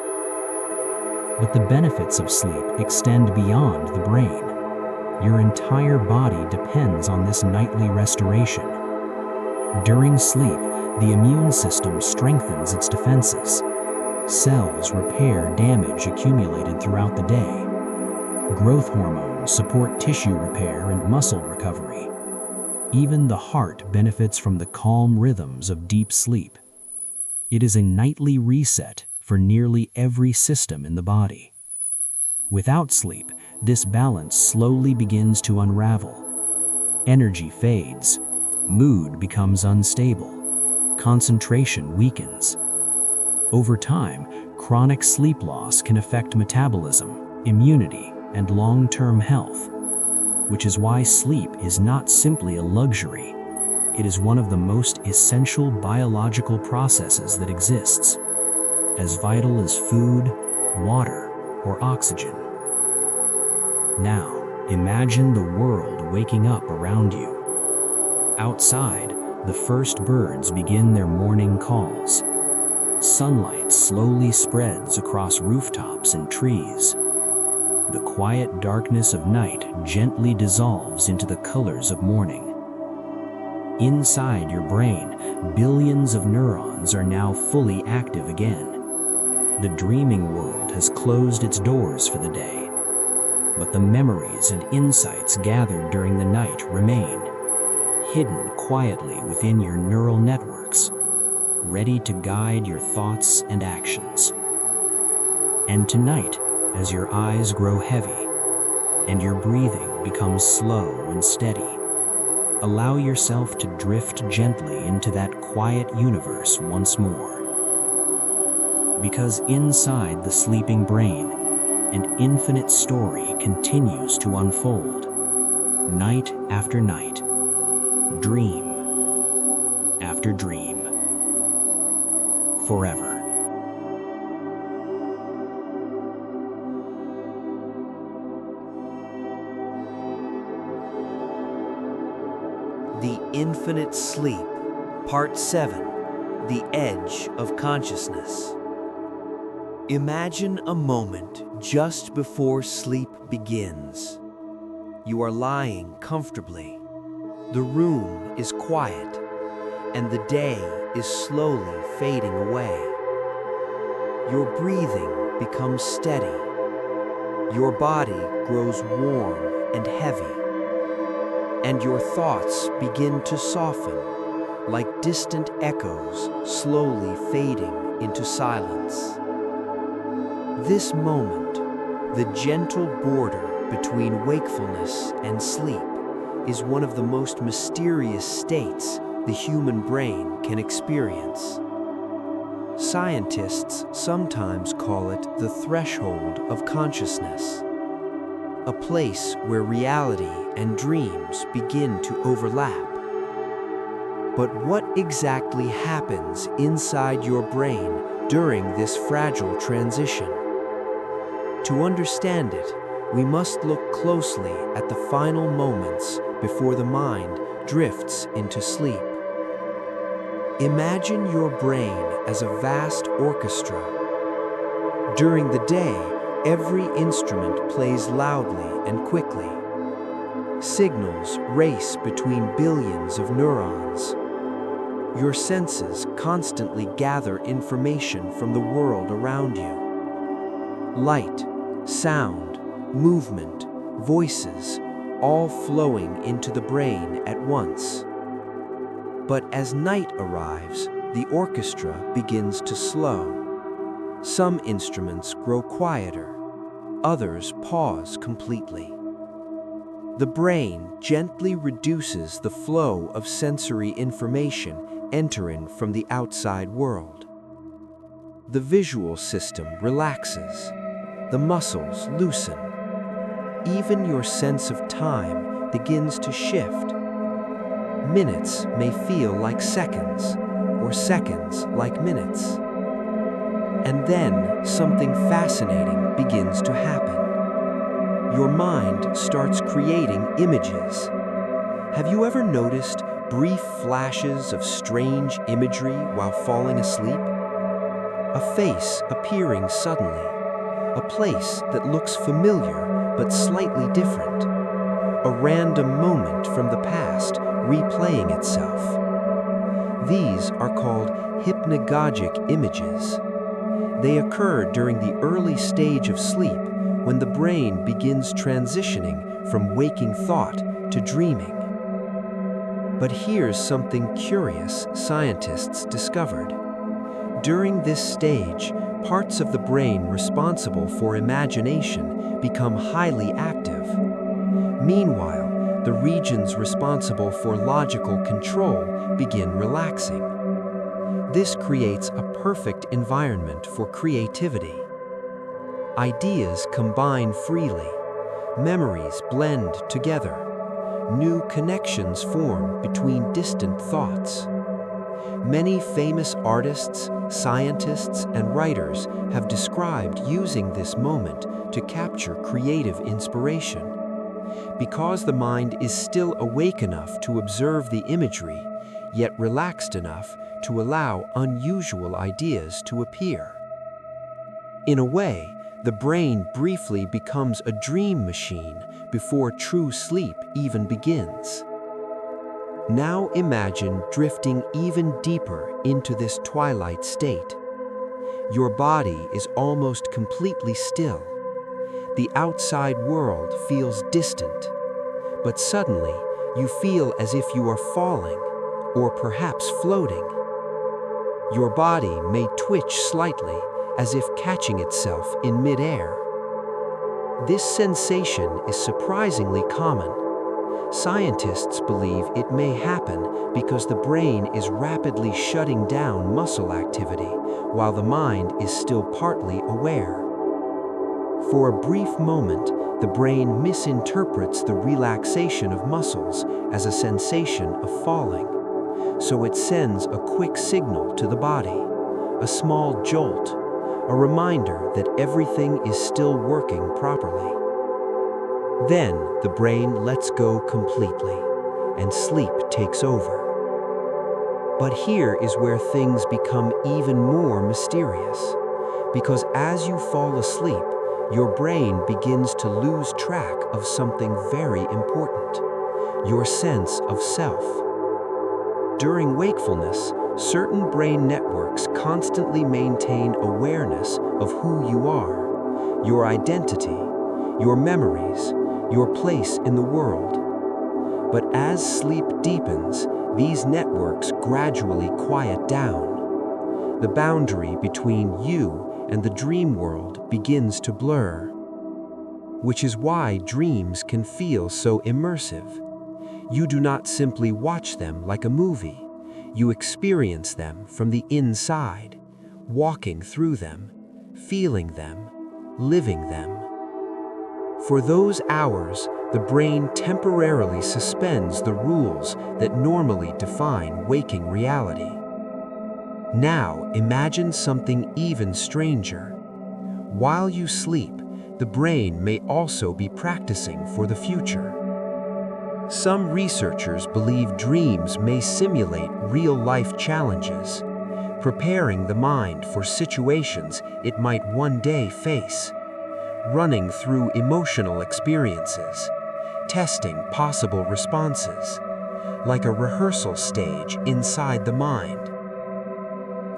But the benefits of sleep extend beyond the brain. Your entire body depends on this nightly restoration. During sleep, the immune system strengthens its defenses. Cells repair damage accumulated throughout the day. Growth hormones support tissue repair and muscle recovery. Even the heart benefits from the calm rhythms of deep sleep. It is a nightly reset for nearly every system in the body. Without sleep, this balance slowly begins to unravel. Energy fades. Mood becomes unstable. Concentration weakens. Over time, chronic sleep loss can affect metabolism, immunity, and long-term health, which is why sleep is not simply a luxury. It is one of the most essential biological processes that exists, as vital as food, water, or oxygen. Now, imagine the world waking up around you. Outside, the first birds begin their morning calls. Sunlight slowly spreads across rooftops and trees. The quiet darkness of night gently dissolves into the colors of morning. Inside your brain, billions of neurons are now fully active again. The dreaming world has closed its doors for the day, but the memories and insights gathered during the night remain, hidden quietly within your neural networks, ready to guide your thoughts and actions. And tonight, as your eyes grow heavy, and your breathing becomes slow and steady. Allow yourself to drift gently into that quiet universe once more. Because inside the sleeping brain, an infinite story continues to unfold, night after night, dream after dream, forever. The Infinite Sleep, Part 7, The Edge of Consciousness. Imagine a moment just before sleep begins. You are lying comfortably. The room is quiet, and the day is slowly fading away. Your breathing becomes steady. Your body grows warm and heavy, and your thoughts begin to soften like distant echoes slowly fading into silence. This moment, the gentle border between wakefulness and sleep, is one of the most mysterious states the human brain can experience. Scientists sometimes call it the threshold of consciousness, a place where reality and dreams begin to overlap. But what exactly happens inside your brain during this fragile transition? To understand it, we must look closely at the final moments before the mind drifts into sleep. Imagine your brain as a vast orchestra. During the day, every instrument plays loudly and quickly. Signals race between billions of neurons. Your senses constantly gather information from the world around you. Light, sound, movement, voices, all flowing into the brain at once. But as night arrives, the orchestra begins to slow. Some instruments grow quieter, others pause completely. The brain gently reduces the flow of sensory information entering from the outside world. The visual system relaxes, the muscles loosen. Even your sense of time begins to shift. Minutes may feel like seconds, or seconds like minutes. And then something fascinating begins to happen. Your mind starts creating images. Have you ever noticed brief flashes of strange imagery while falling asleep? A face appearing suddenly, a place that looks familiar but slightly different, a random moment from the past replaying itself. These are called hypnagogic images. They occur during the early stage of sleep when the brain begins transitioning from waking thought to dreaming. But here's something curious scientists discovered. During this stage, parts of the brain responsible for imagination become highly active. Meanwhile, the regions responsible for logical control begin relaxing. This creates a perfect environment for creativity. Ideas combine freely, memories blend together, new connections form between distant thoughts. Many famous artists, scientists, and writers have described using this moment to capture creative inspiration. Because the mind is still awake enough to observe the imagery, yet relaxed enough to allow unusual ideas to appear. In a way, the brain briefly becomes a dream machine before true sleep even begins. Now imagine drifting even deeper into this twilight state. Your body is almost completely still. The outside world feels distant, but suddenly you feel as if you are falling, or perhaps floating. Your body may twitch slightly, as if catching itself in midair. This sensation is surprisingly common. Scientists believe it may happen because the brain is rapidly shutting down muscle activity while the mind is still partly aware. For a brief moment, the brain misinterprets the relaxation of muscles as a sensation of falling, so it sends a quick signal to the body, a small jolt, a reminder that everything is still working properly. Then the brain lets go completely, and sleep takes over. But here is where things become even more mysterious, because as you fall asleep, your brain begins to lose track of something very important: your sense of self. During wakefulness, certain brain networks constantly maintain awareness of who you are, your identity, your memories, your place in the world. But as sleep deepens, these networks gradually quiet down. The boundary between you and the dream world begins to blur, which is why dreams can feel so immersive. You do not simply watch them like a movie. You experience them from the inside, walking through them, feeling them, living them. For those hours, the brain temporarily suspends the rules that normally define waking reality. Now, imagine something even stranger. While you sleep, the brain may also be practicing for the future. Some researchers believe dreams may simulate real-life challenges, preparing the mind for situations it might one day face, running through emotional experiences, testing possible responses, like a rehearsal stage inside the mind.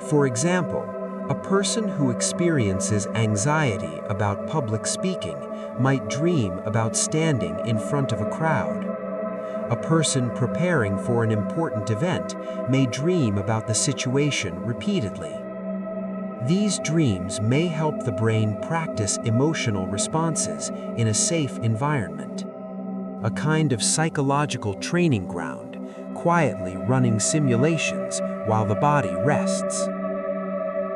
For example, a person who experiences anxiety about public speaking might dream about standing in front of a crowd. A person preparing for an important event may dream about the situation repeatedly. These dreams may help the brain practice emotional responses in a safe environment, a kind of psychological training ground, quietly running simulations while the body rests.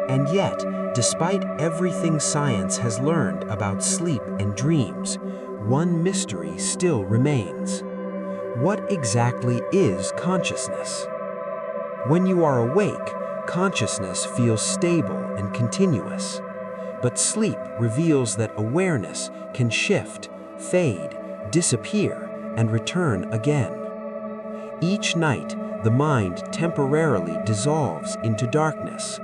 And yet, despite everything science has learned about sleep and dreams, one mystery still remains. What exactly is consciousness? When you are awake, consciousness feels stable and continuous. But sleep reveals that awareness can shift, fade, disappear, and return again. Each night, the mind temporarily dissolves into darkness,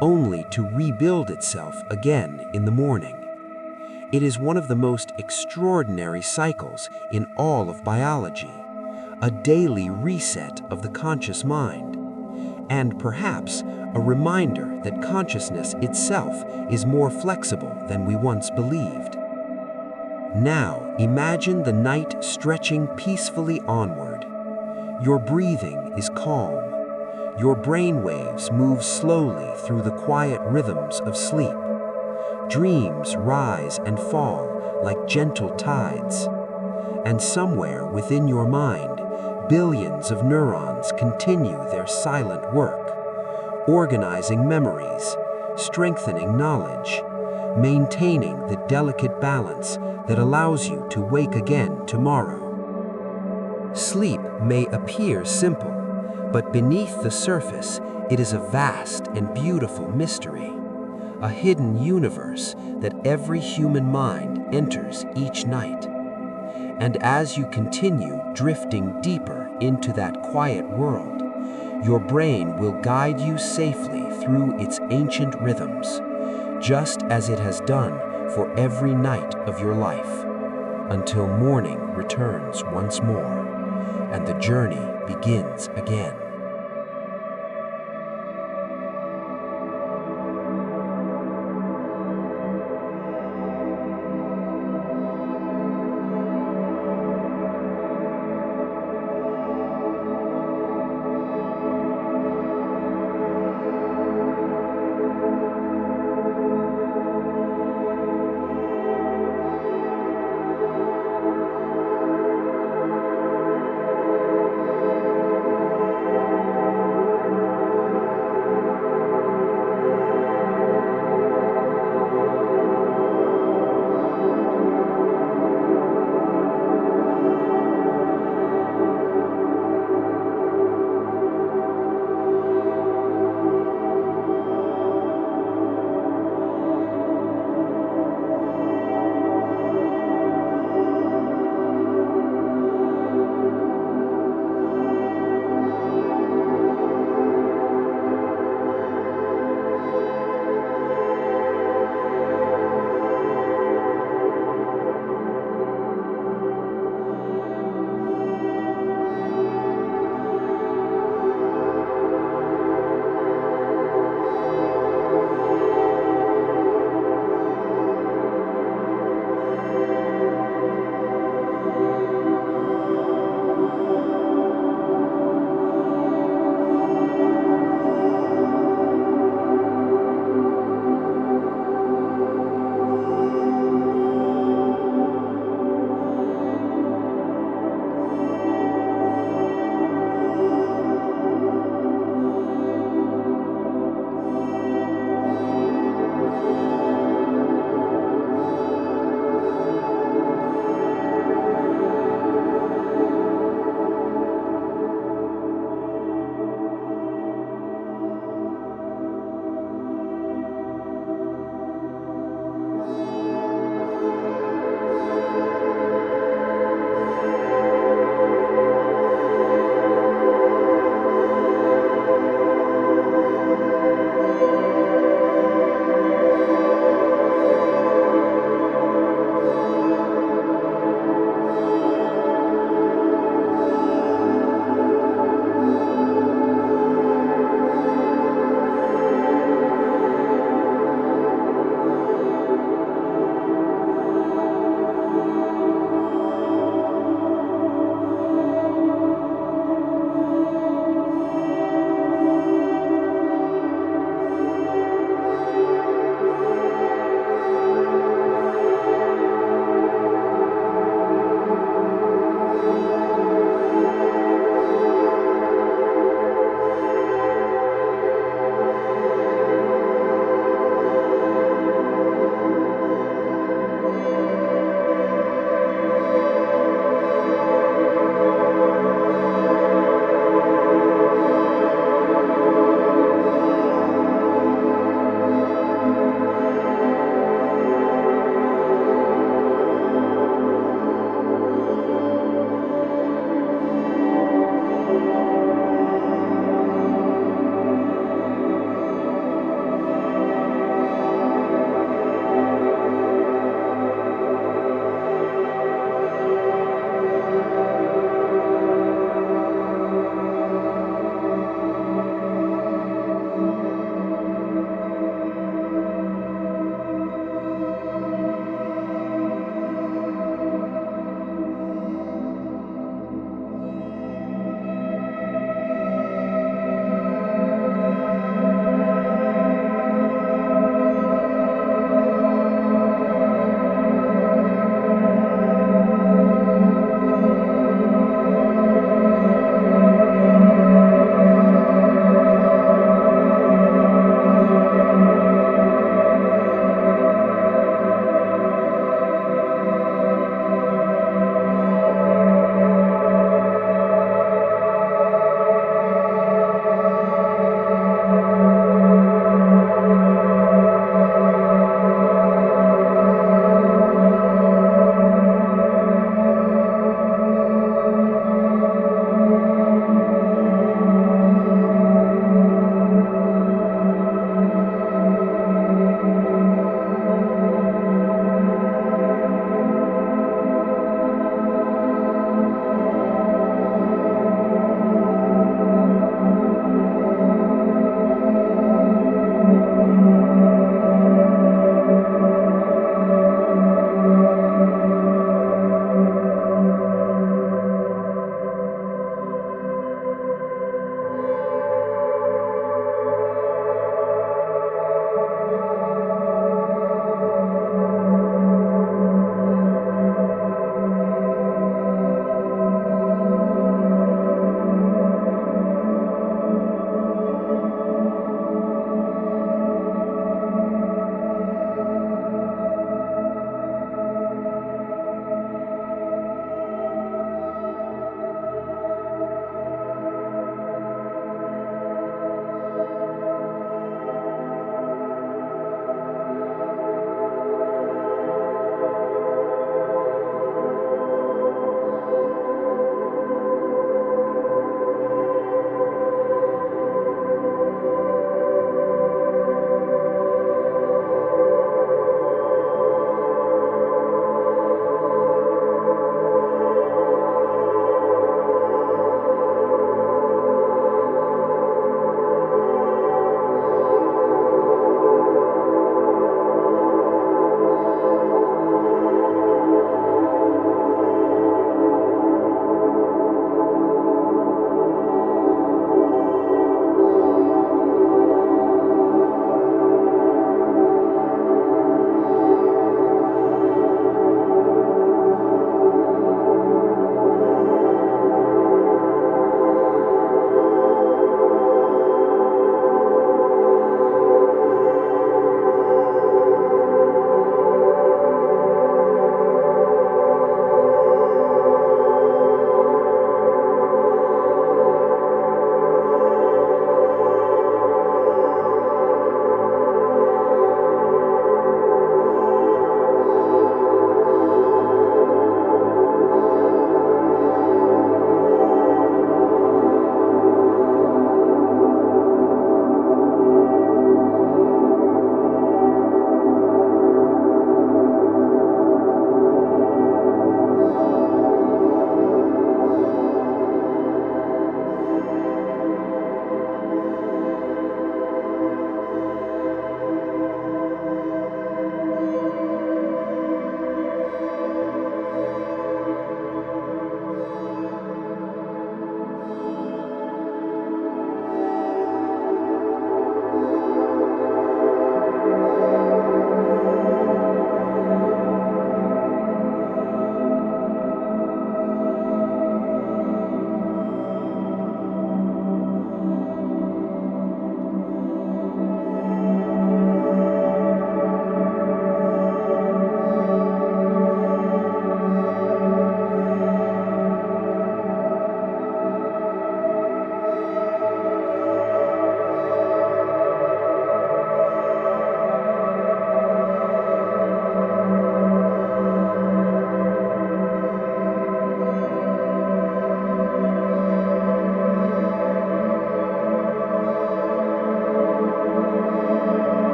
only to rebuild itself again in the morning. It is one of the most extraordinary cycles in all of biology, a daily reset of the conscious mind, and perhaps a reminder that consciousness itself is more flexible than we once believed. Now, imagine the night stretching peacefully onward. Your breathing is calm. Your brain waves move slowly through the quiet rhythms of sleep. Dreams rise and fall like gentle tides. And somewhere within your mind, billions of neurons continue their silent work, organizing memories, strengthening knowledge, maintaining the delicate balance that allows you to wake again tomorrow. Sleep may appear simple, but beneath the surface, it is a vast and beautiful mystery, a hidden universe that every human mind enters each night. And as you continue drifting deeper into that quiet world, your brain will guide you safely through its ancient rhythms, just as it has done for every night of your life, until morning returns once more, and the journey begins again.